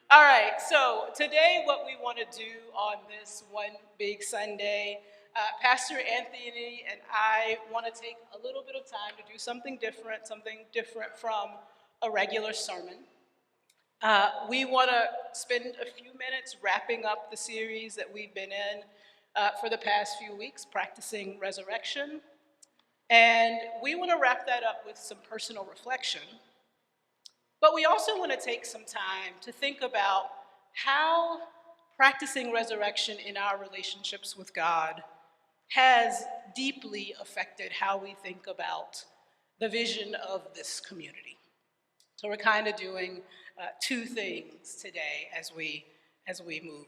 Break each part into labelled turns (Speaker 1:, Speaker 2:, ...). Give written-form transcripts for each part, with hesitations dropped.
Speaker 1: All right, so today what we want to do on this one big Sunday, Pastor Anthony and I want to take a little bit of time to do something different from a regular sermon. We want to spend a few minutes wrapping up the series that we've been in for the past few weeks, practicing resurrection. And we want to wrap that up with some personal reflection. But we also want to take some time to think about how practicing resurrection in our relationships with God has deeply affected how we think about the vision of this community. So we're kind of doing two things today as we move.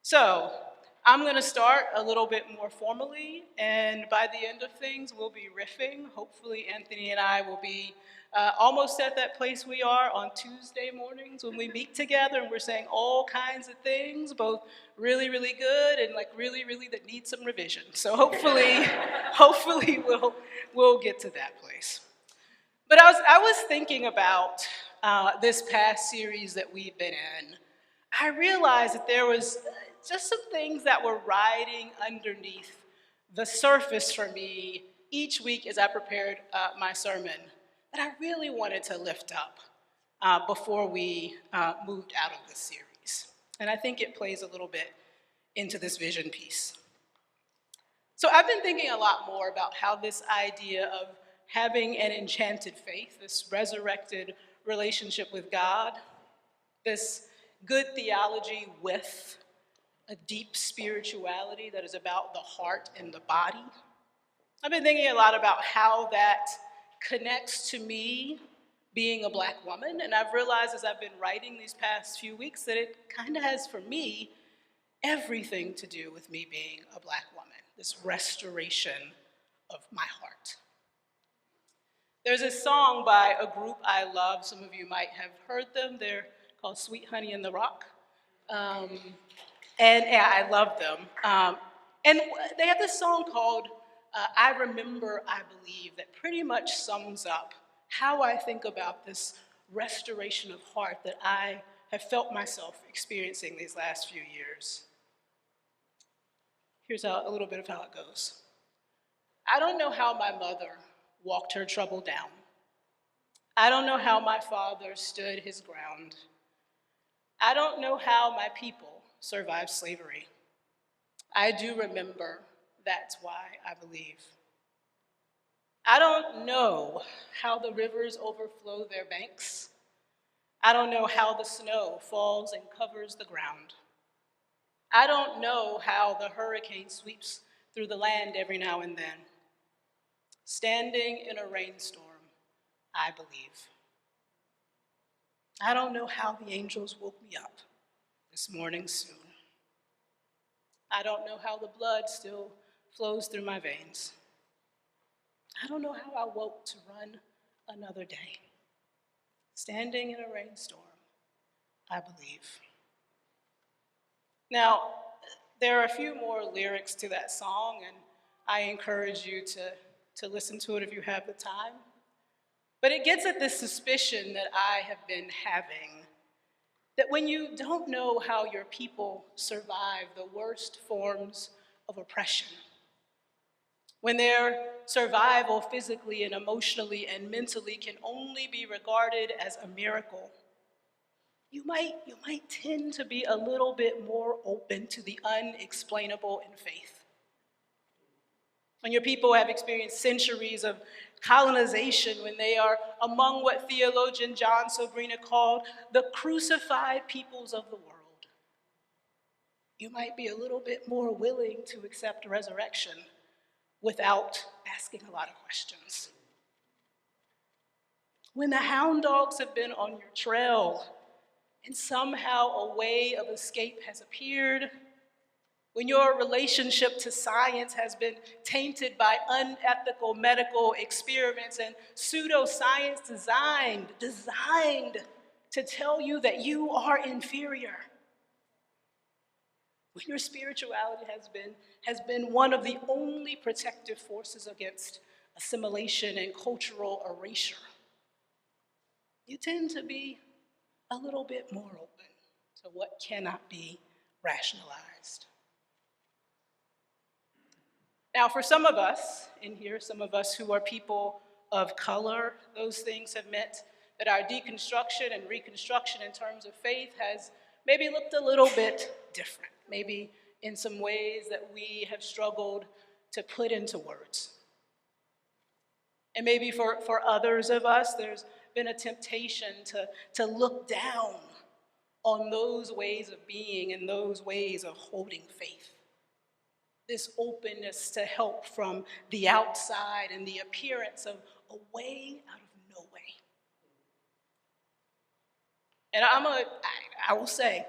Speaker 1: So I'm going to start a little bit more formally, and by the end of things, we'll be riffing. Hopefully, Anthony and I will be almost at that place we are on Tuesday mornings when we meet together and we're saying all kinds of things, both really, really good and like really, really that need some revision. So hopefully we'll get to that place. But I was thinking about this past series that we've been in. I realized that there was just some things that were riding underneath the surface for me each week as I prepared my sermon that I really wanted to lift up before we moved out of this series. And I think it plays a little bit into this vision piece. So I've been thinking a lot more about how this idea of having an enchanted faith, this resurrected relationship with God, this good theology with a deep spirituality that is about the heart and the body. I've been thinking a lot about how that connects to me being a Black woman, and I've realized as I've been writing these past few weeks that it kind of has, for me, everything to do with me being a Black woman, this restoration of my heart. There's a song by a group I love. Some of you might have heard them. They're called Sweet Honey in the Rock. And yeah, I love them. And they have this song called I Remember, I Believe, that pretty much sums up how I think about this restoration of heart that I have felt myself experiencing these last few years. Here's a little bit of how it goes. I don't know how my mother walked her trouble down. I don't know how my father stood his ground. I don't know how my people survived slavery. I do remember, that's why I believe. I don't know how the rivers overflow their banks. I don't know how the snow falls and covers the ground. I don't know how the hurricane sweeps through the land every now and then. Standing in a rainstorm, I believe. I don't know how the angels woke me up this morning soon. I don't know how the blood still flows through my veins. I don't know how I woke to run another day. Standing in a rainstorm, I believe. Now, there are a few more lyrics to that song, and I encourage you to listen to it if you have the time. But it gets at this suspicion that I have been having, that when you don't know how your people survive the worst forms of oppression, when their survival physically and emotionally and mentally can only be regarded as a miracle, you might tend to be a little bit more open to the unexplainable in faith. When your people have experienced centuries of colonization, when they are among what theologian John Sobrina called the crucified peoples of the world, you might be a little bit more willing to accept resurrection without asking a lot of questions. When the hound dogs have been on your trail and somehow a way of escape has appeared, when your relationship to science has been tainted by unethical medical experiments and pseudoscience designed to tell you that you are inferior, when your spirituality has been one of the only protective forces against assimilation and cultural erasure, you tend to be a little bit more open to what cannot be rationalized. Now, for some of us in here, some of us who are people of color, those things have meant that our deconstruction and reconstruction in terms of faith has maybe looked a little bit different, maybe in some ways that we have struggled to put into words. And maybe for others of us, there's been a temptation to look down on those ways of being and those ways of holding faith. This openness to help from the outside and the appearance of a way out of no way. And I will say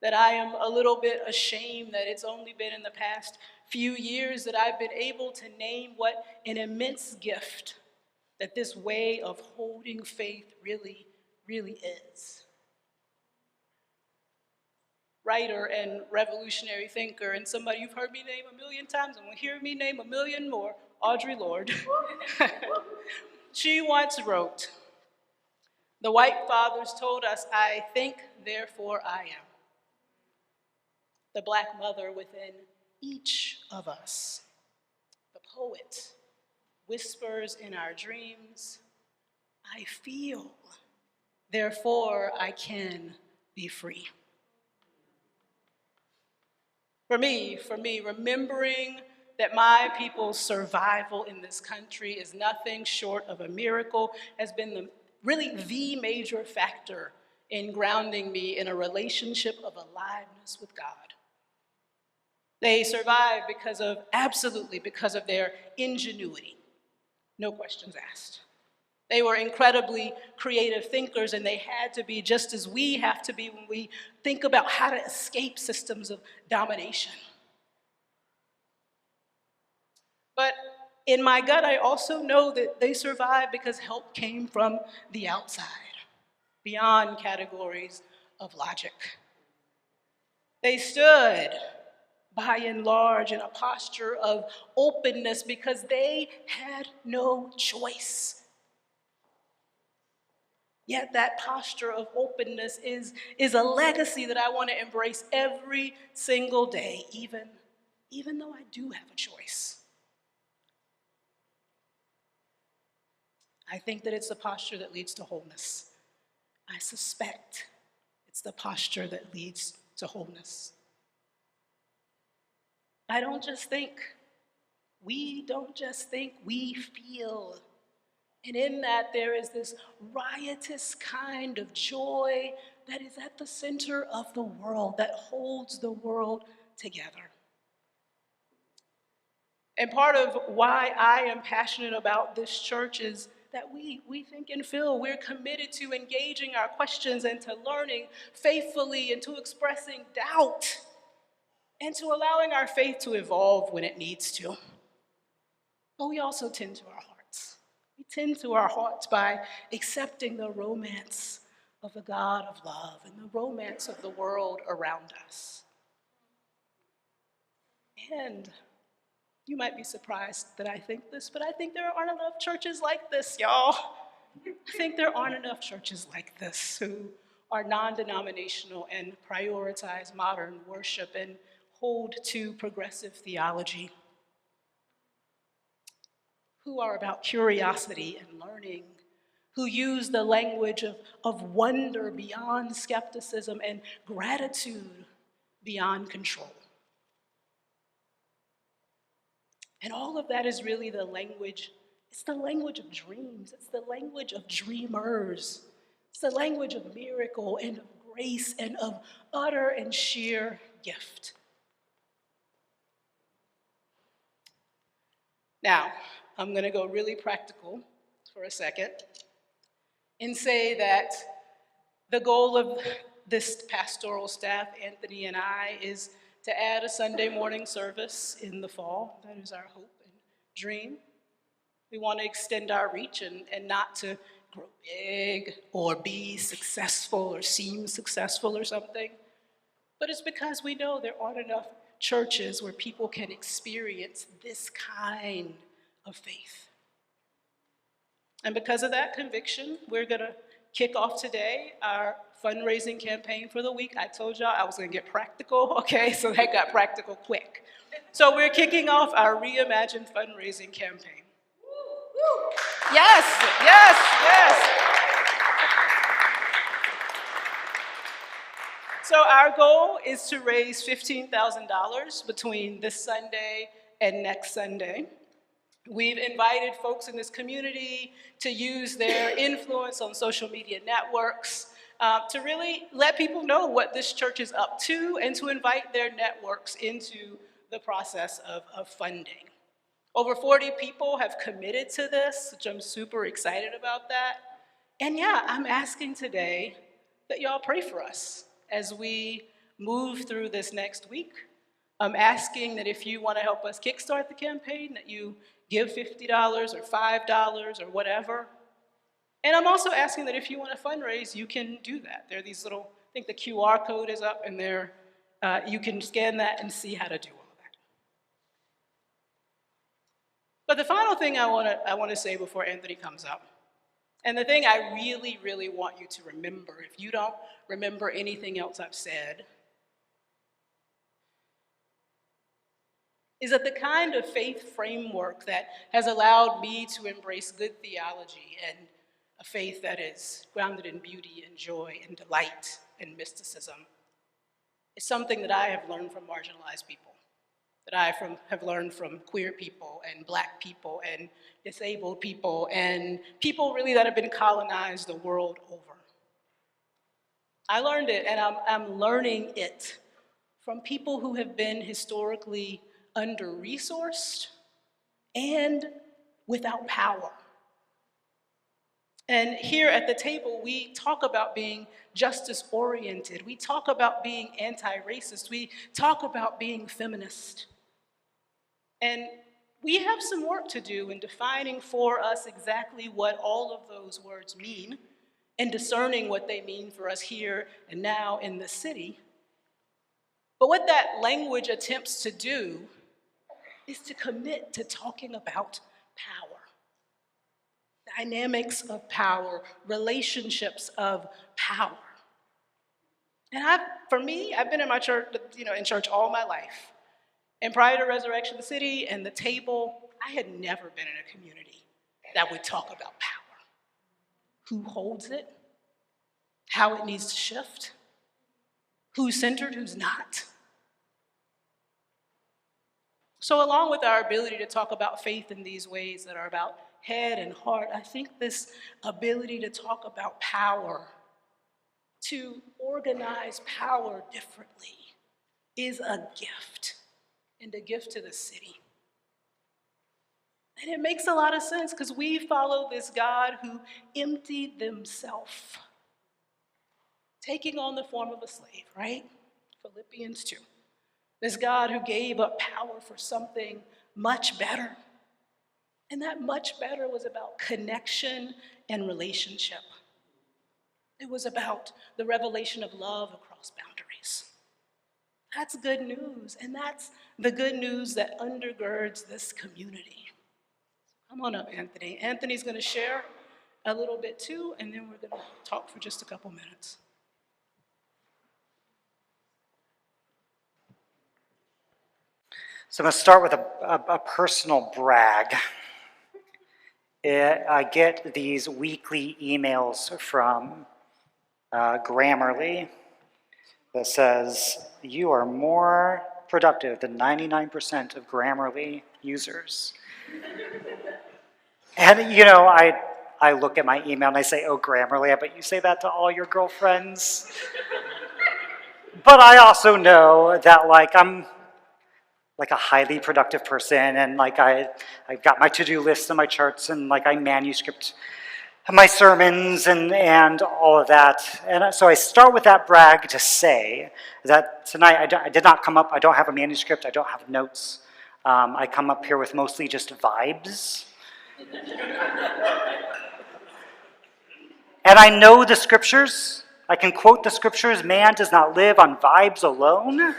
Speaker 1: that I am a little bit ashamed that it's only been in the past few years that I've been able to name what an immense gift that this way of holding faith really, really is. Writer and revolutionary thinker, and somebody you've heard me name a million times and will hear me name a million more, Audre Lorde. She once wrote, "The white fathers told us, 'I think, therefore I am.' The black mother within each of us, the poet, whispers in our dreams, 'I feel, therefore I can be free.'" For me, remembering that my people's survival in this country is nothing short of a miracle has been really the major factor in grounding me in a relationship of aliveness with God. They survived absolutely because of their ingenuity, no questions asked. They were incredibly creative thinkers, and they had to be just as we have to be when we think about how to escape systems of domination. But in my gut, I also know that they survived because help came from the outside, beyond categories of logic. They stood, by and large, in a posture of openness because they had no choice. Yet that posture of openness is a legacy that I want to embrace every single day, even though I do have a choice. I think that it's the posture that leads to wholeness. I suspect it's the posture that leads to wholeness. We don't just think, we feel. And in that, there is this riotous kind of joy that is at the center of the world, that holds the world together. And part of why I am passionate about this church is that we think and feel we're committed to engaging our questions and to learning faithfully and to expressing doubt and to allowing our faith to evolve when it needs to. But we also tend to our hearts. We tend to our hearts by accepting the romance of the God of love and the romance of the world around us. And you might be surprised that I think this, but I think there aren't enough churches like this, y'all. I think there aren't enough churches like this who are non-denominational and prioritize modern worship and hold to progressive theology, who are about curiosity and learning, who use the language of wonder beyond skepticism and gratitude beyond control. And all of that is really the language, it's the language of dreams, it's the language of dreamers, it's the language of miracle and of grace and of utter and sheer gift. Now, I'm going to go really practical for a second and say that the goal of this pastoral staff, Anthony and I, is to add a Sunday morning service in the fall. That is our hope and dream. We want to extend our reach and not to grow big or be successful or seem successful or something. But it's because we know there aren't enough churches where people can experience this kind of faith. And because of that conviction, we're going to kick off today our fundraising campaign for the week. I told y'all I was going to get practical, okay? So that got practical quick. So we're kicking off our Reimagined fundraising campaign. Yes, yes, yes. So our goal is to raise $15,000 between this Sunday and next Sunday. We've invited folks in this community to use their influence on social media networks to really let people know what this church is up to and to invite their networks into the process of funding. Over 40 people have committed to this, which I'm super excited about that. And yeah, I'm asking today that y'all pray for us as we move through this next week. I'm asking that if you want to help us kickstart the campaign, that you give $50 or $5 or whatever. And I'm also asking that if you want to fundraise, you can do that. There are these little, I think the QR code is up, and there you can scan that and see how to do all that. But the final thing I want to say before Anthony comes up, and the thing I really, really want you to remember, if you don't remember anything else I've said, is that the kind of faith framework that has allowed me to embrace good theology and a faith that is grounded in beauty and joy and delight and mysticism is something that I have learned from marginalized people, that I have learned from queer people and Black people and disabled people and people really that have been colonized the world over. I learned it, and I'm learning it from people who have been historically under-resourced and without power. And here at the table, we talk about being justice-oriented. We talk about being anti-racist. We talk about being feminist. And we have some work to do in defining for us exactly what all of those words mean and discerning what they mean for us here and now in the city. But what that language attempts to do is to commit to talking about power. Dynamics of power, relationships of power. And for me, I've been in my church, in church all my life. And prior to Resurrection City and the table, I had never been in a community that would talk about power. Who holds it? How it needs to shift? Who's centered, who's not? So along with our ability to talk about faith in these ways that are about head and heart, I think this ability to talk about power, to organize power differently, is a gift, and a gift to the city. And it makes a lot of sense because we follow this God who emptied himself, taking on the form of a slave, right? Philippians 2. This God who gave up power for something much better. And that much better was about connection and relationship. It was about the revelation of love across boundaries. That's good news, and that's the good news that undergirds this community. Come on up, Anthony. Anthony's going to share a little bit too, and then we're going to talk for just a couple minutes.
Speaker 2: So I'm going to start with a personal brag. I get these weekly emails from Grammarly that says, you are more productive than 99% of Grammarly users. And, I look at my email and I say, oh, Grammarly, I bet you say that to all your girlfriends. But I also know that, I'm a highly productive person, and I've got my to-do lists and my charts, and I manuscript my sermons and all of that. And so I start with that brag to say that tonight I did not come up, I don't have a manuscript, I don't have notes. I come up here with mostly just vibes. And I know the scriptures. I can quote the scriptures. Man does not live on vibes alone.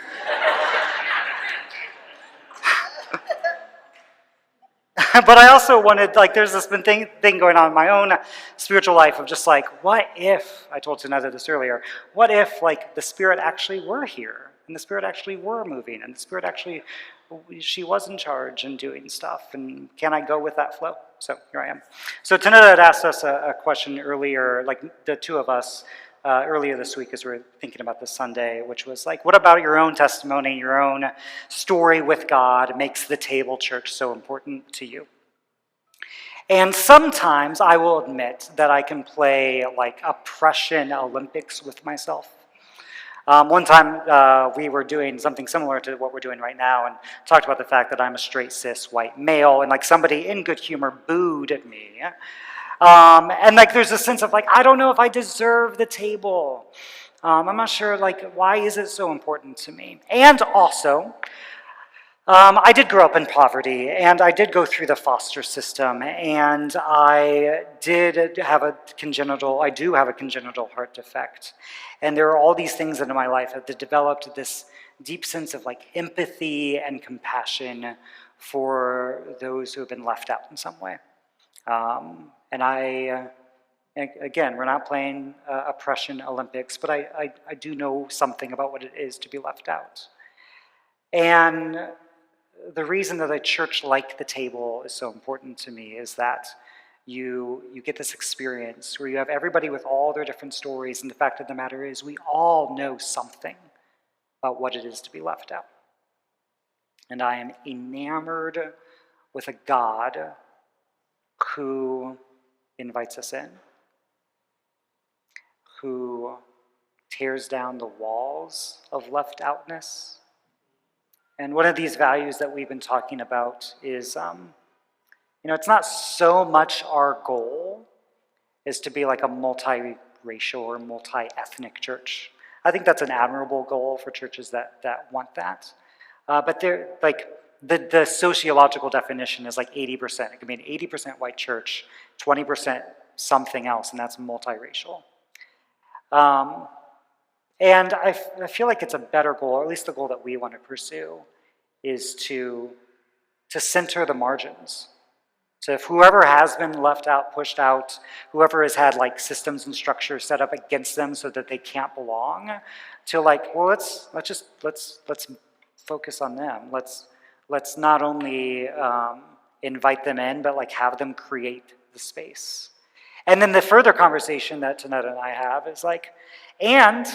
Speaker 2: But I also wanted, like, there's this thing going on in my own spiritual life of just like, what if, I told Tonetta this earlier, what if, like, the Spirit actually were here, and the Spirit actually were moving, and the Spirit actually, she was in charge and doing stuff, and can I go with that flow? So here I am. So Tonetta had asked us a question earlier, like the two of us, earlier this week as we were thinking about this Sunday, which was like, what about your own testimony, your own story with God makes the table church so important to you? And sometimes I will admit that I can play like oppression Olympics with myself. One time we were doing something similar to what we're doing right now and talked about the fact that I'm a straight cis white male, and like somebody in good humor booed at me. And like there's a sense of like, I don't know if I deserve the table. I'm not sure like why is it so important to me? And also, I did grow up in poverty, and I did go through the foster system, and I do have a congenital heart defect. And there are all these things in my life that developed this deep sense of like empathy and compassion for those who have been left out in some way. And again, we're not playing oppression Olympics, but I do know something about what it is to be left out. And the reason that a church like the table is so important to me is that you get this experience where you have everybody with all their different stories, and the fact of the matter is we all know something about what it is to be left out. And I am enamored with a God who invites us in, who tears down the walls of left outness. And one of these values that we've been talking about is, it's not so much our goal is to be like a multiracial or multi-ethnic church. I think that's an admirable goal for churches that want that. But they're like, the sociological definition is like 80%. It can be an 80% white church, 20% something else, and that's multiracial. And I feel like it's a better goal, or at least the goal that we want to pursue, is to center the margins. So if whoever has been left out, pushed out, whoever has had like systems and structures set up against them so that they can't belong, to like, well, let's focus on them. Let's not only invite them in, but like have them create the space. And then the further conversation that Tonetta and I have is like, and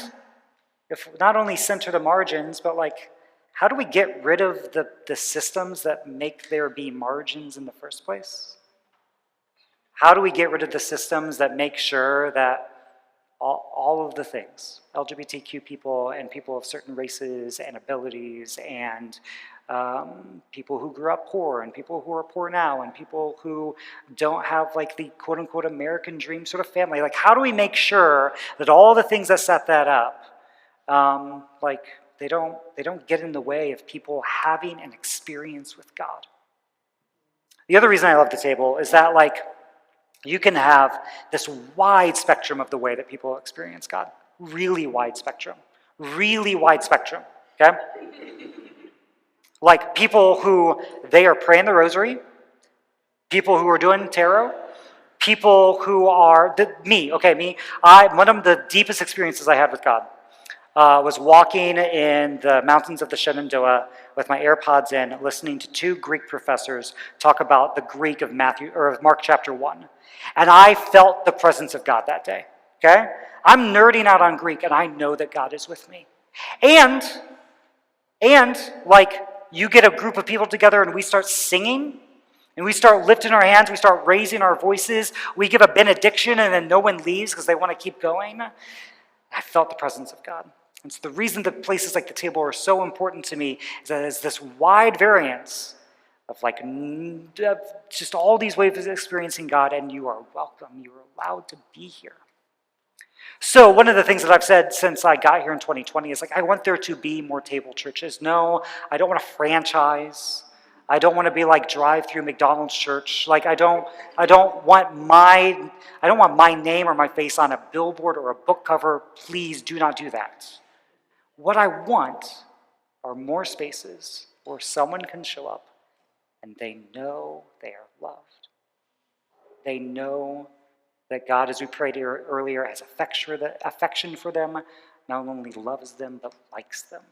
Speaker 2: if not only center the margins, but like, how do we get rid of the systems that make there be margins in the first place? How do we get rid of the systems that make sure that all of the things, LGBTQ people and people of certain races and abilities and people who grew up poor and people who are poor now and people who don't have like the quote unquote American dream sort of family, like how do we make sure that all the things that set that up, like they don't get in the way of people having an experience with God? The other reason I love the table is that like you can have this wide spectrum of the way that people experience God. Really wide spectrum, okay? Like people who, they are praying the rosary, people who are doing tarot, people who are, me. One of the deepest experiences I had with God was walking in the mountains of the Shenandoah with my AirPods in, listening to two Greek professors talk about the Greek of Mark chapter 1. And I felt the presence of God that day, okay? I'm nerding out on Greek, and I know that God is with me. And like, you get a group of people together, and we start singing, and we start lifting our hands, we start raising our voices, we give a benediction, and then no one leaves because they want to keep going. I felt the presence of God. And so the reason that places like the table are so important to me is that there's this wide variance of like just all these ways of experiencing God, and you are welcome. You are allowed to be here. So one of the things that I've said since I got here in 2020 is like, I want there to be more table churches. No, I don't want a franchise. I don't want to be like drive-through McDonald's church. Like I don't want my name or my face on a billboard or a book cover. Please do not do that. What I want are more spaces where someone can show up and they know they are loved. They know that God, as we prayed earlier, has affection for them, not only loves them, but likes them.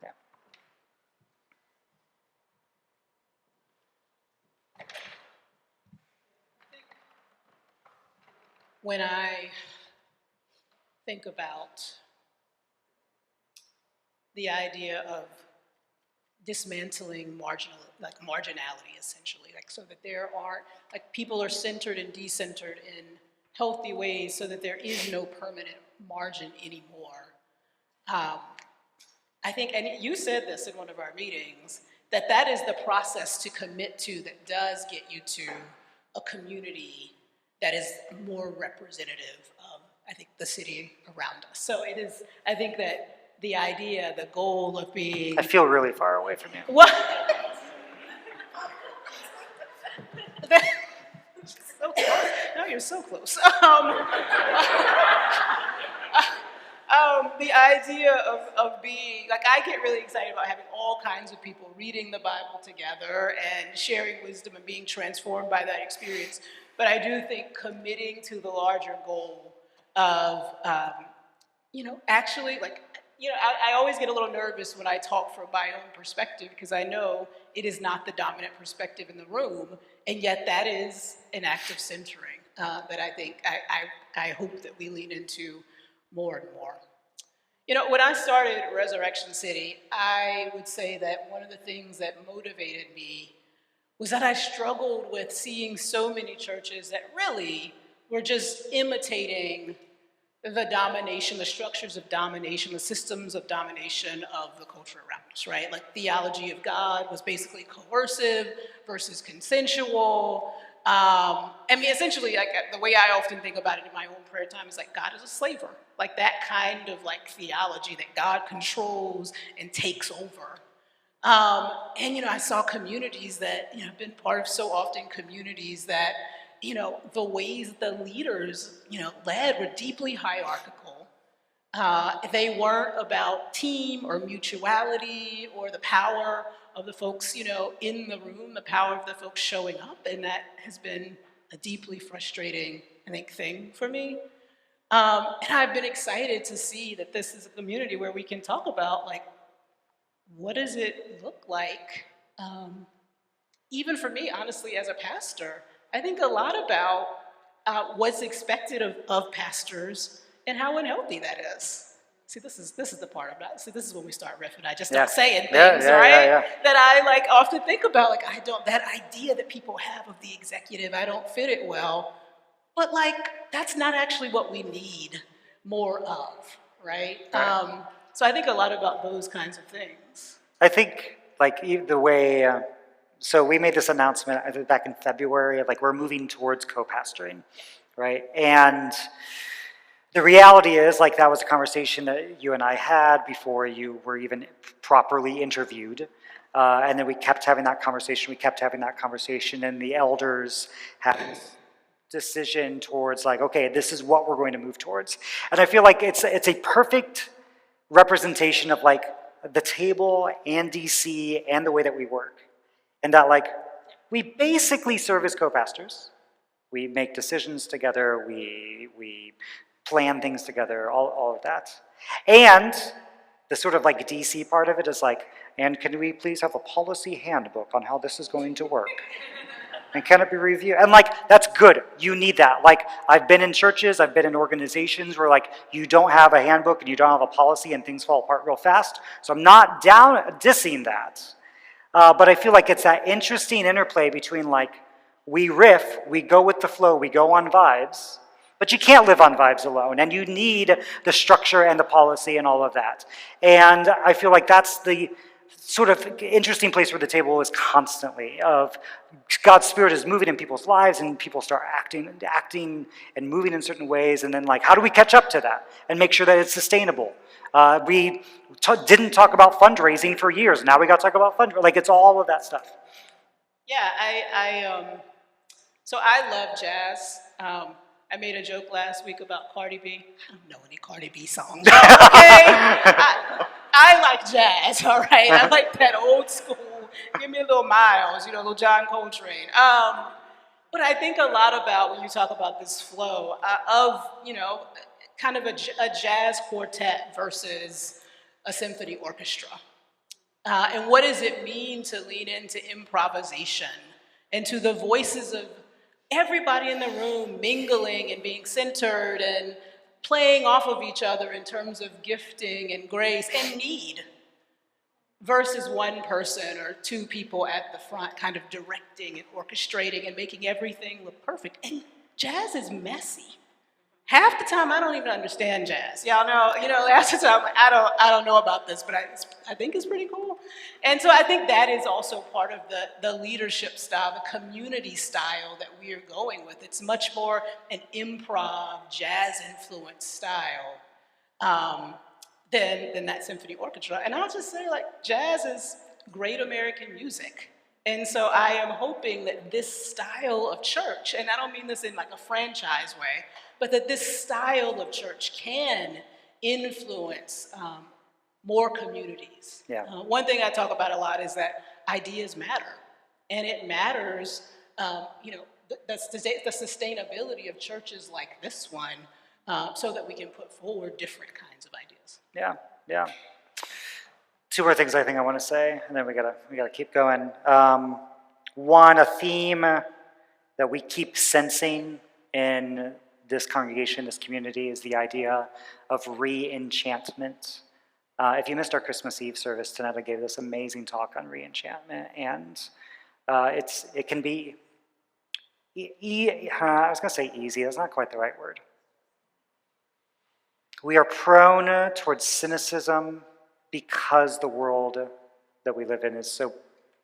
Speaker 2: Yeah.
Speaker 1: When I think about the idea of dismantling marginality, essentially, so that there are, people are centered and decentered in healthy ways so that there is no permanent margin anymore. I think, and you said this in one of our meetings, that is the process to commit to that does get you to a community that is more representative of, I think, the city around us. So it is, I think that the idea, the goal of being...
Speaker 2: I feel really far away from you.
Speaker 1: What? So close. No, you're so close. The idea of being, I get really excited about having all kinds of people reading the Bible together and sharing wisdom and being transformed by that experience. But I do think committing to the larger goal of, actually, I always get a little nervous when I talk from my own perspective because I know it is not the dominant perspective in the room, and yet that is an act of centering that I think I hope that we lean into more and more. When I started Resurrection City, I would say that one of the things that motivated me was that I struggled with seeing so many churches that really were just imitating the domination, the structures of domination, the systems of domination of the culture around us, right? Theology of God was basically coercive versus consensual. Essentially, the way I often think about it in my own prayer time is God is a slaver. That kind of theology that God controls and takes over. I saw communities that, have been part of so often communities that, the ways the leaders, led were deeply hierarchical. They weren't about team or mutuality or the power of the folks, in the room, the power of the folks showing up. And that has been a deeply frustrating, I think, thing for me. And I've been excited to see that this is a community where we can talk about, what does it look like? Even for me, honestly, as a pastor, I think a lot about what's expected of pastors and how unhealthy that is. See, this is the part I'm not. See, this is when we start riffing. I just start saying things, right? Yeah. That I often think about. I don't, that idea that people have of the executive, I don't fit it well. But that's not actually what we need more of, right? So I think a lot about those kinds of things.
Speaker 2: I think the way, so we made this announcement I think back in February of we're moving towards co-pastoring, right? And the reality is that was a conversation that you and I had before you were even properly interviewed. And then we kept having that conversation, and the elders had this decision towards okay, this is what we're going to move towards. And I feel it's a perfect representation of the table and DC and the way that we work. And that we basically serve as co-pastors. We make decisions together, we plan things together, all of that. And the sort of DC part of it is and can we please have a policy handbook on how this is going to work? And can it be reviewed? And that's good. You need that. I've been in churches, I've been in organizations where you don't have a handbook and you don't have a policy and things fall apart real fast. So I'm not dissing that. But I feel it's that interesting interplay between we riff, we go with the flow, we go on vibes, but you can't live on vibes alone. And you need the structure and the policy and all of that. And I feel that's the sort of interesting place where the table is constantly of God's Spirit is moving in people's lives and people start acting and moving in certain ways, and then how do we catch up to that and make sure that it's sustainable? We didn't talk about fundraising for years. Now we got to talk about fundraising. It's all of that stuff.
Speaker 1: Yeah, so I love jazz. I made a joke last week about Cardi B. I don't know any Cardi B songs, okay? I like jazz, all right? I like that old school. Give me a little Miles, a little John Coltrane. But I think a lot about when you talk about this flow of, kind of a jazz quartet versus a symphony orchestra. And what does it mean to lean into improvisation and to the voices of everybody in the room mingling and being centered and playing off of each other in terms of gifting and grace and need versus one person or two people at the front kind of directing and orchestrating and making everything look perfect. And jazz is messy. Half the time, I don't even understand jazz. Y'all know, half the time, I don't know about this, but I think it's pretty cool. And so I think that is also part of the leadership style, the community style that we are going with. It's much more an improv, jazz-influenced style than that symphony orchestra. And I'll just say, jazz is great American music. And so I am hoping that this style of church, and I don't mean this in a franchise way, but that this style of church can influence more communities.
Speaker 2: Yeah.
Speaker 1: One thing I talk about a lot is that ideas matter. And it matters, the sustainability of churches like this one so that we can put forward different kinds of ideas.
Speaker 2: Yeah. Two more things I think I want to say, and then we gotta keep going. One, a theme that we keep sensing in this congregation, this community, is the idea of re-enchantment. If you missed our Christmas Eve service, Tonetta gave this amazing talk on re-enchantment, and it can be, I was going to say easy, that's not quite the right word. We are prone towards cynicism because the world that we live in is so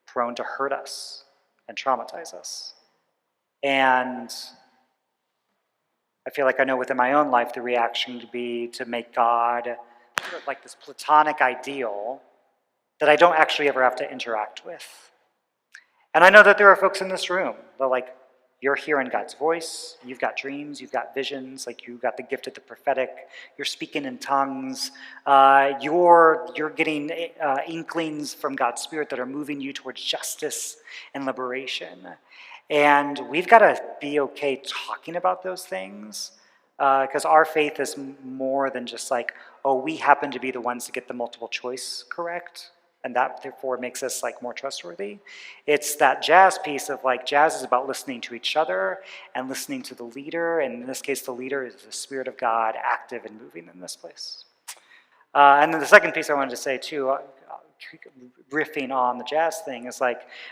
Speaker 2: prone to hurt us and traumatize us. And I feel like I know within my own life the reaction to be to make God sort of like this platonic ideal that I don't actually ever have to interact with. And I know that there are folks in this room that you're hearing God's voice, you've got dreams, you've got visions, you've got the gift of the prophetic, you're speaking in tongues, you're getting inklings from God's Spirit that are moving you towards justice and liberation. And we've got to be okay talking about those things because our faith is more than just we happen to be the ones to get the multiple choice correct, and that therefore makes us more trustworthy. It's that jazz piece of jazz is about listening to each other and listening to the leader, and in this case the leader is the Spirit of God active and moving in this place. And then the second piece I wanted to say too, riffing on the jazz thing, is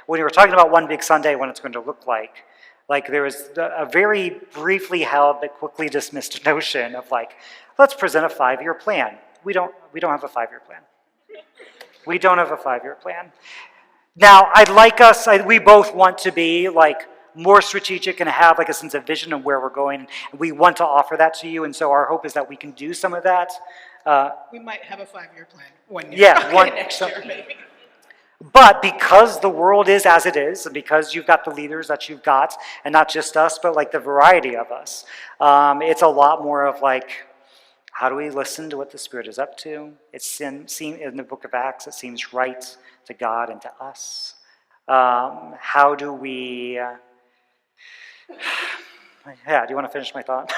Speaker 2: when you were talking about One Big Sunday, what it's going to look like there was a very briefly held but quickly dismissed notion of let's present a 5-year plan. We don't have a 5-year plan. We don't have a 5-year plan. Now, we both want to be more strategic and have a sense of vision of where we're going. And we want to offer that to you, and so our hope is that we can do some of that.
Speaker 1: We might have a 5-year plan one year.
Speaker 2: Yeah,
Speaker 1: next year maybe.
Speaker 2: But because the world is as it is, and because you've got the leaders that you've got, and not just us, but the variety of us, it's a lot more of how do we listen to what the Spirit is up to? In the book of Acts, it seems right to God and to us. How do we... Yeah, do you want to finish my thought?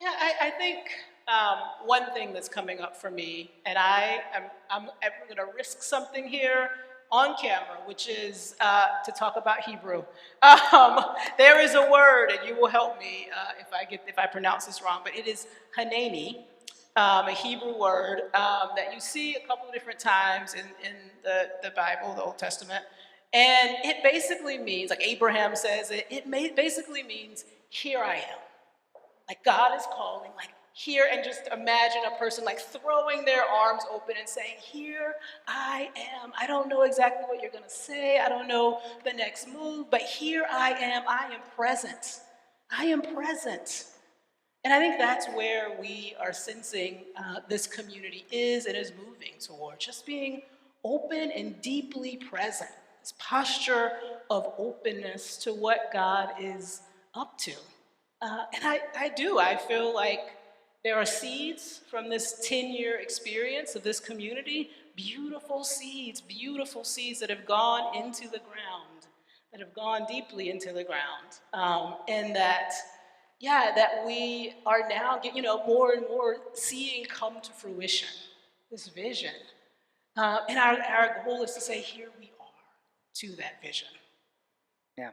Speaker 1: Yeah, I think one thing that's coming up for me, and I'm going to risk something here on camera, which is to talk about Hebrew. There is a word, and you will help me if I pronounce this wrong, but it is Hanani, a Hebrew word that you see a couple of different times in the Bible, the Old Testament, and it basically means, Abraham says it basically means, here I am. God is calling, here, and just imagine a person throwing their arms open and saying, here I am. I don't know exactly what you're going to say. I don't know the next move, but here I am. I am present. I am present. And I think that's where we are sensing this community is and is moving toward, just being open and deeply present. This posture of openness to what God is up to. And I feel There are seeds from this 10-year experience of this community, beautiful seeds that have gone into the ground, that have gone deeply into the ground, and that, yeah, that we are now, more and more seeing come to fruition, this vision. And our goal is to say, here we are to that vision.
Speaker 2: Yeah.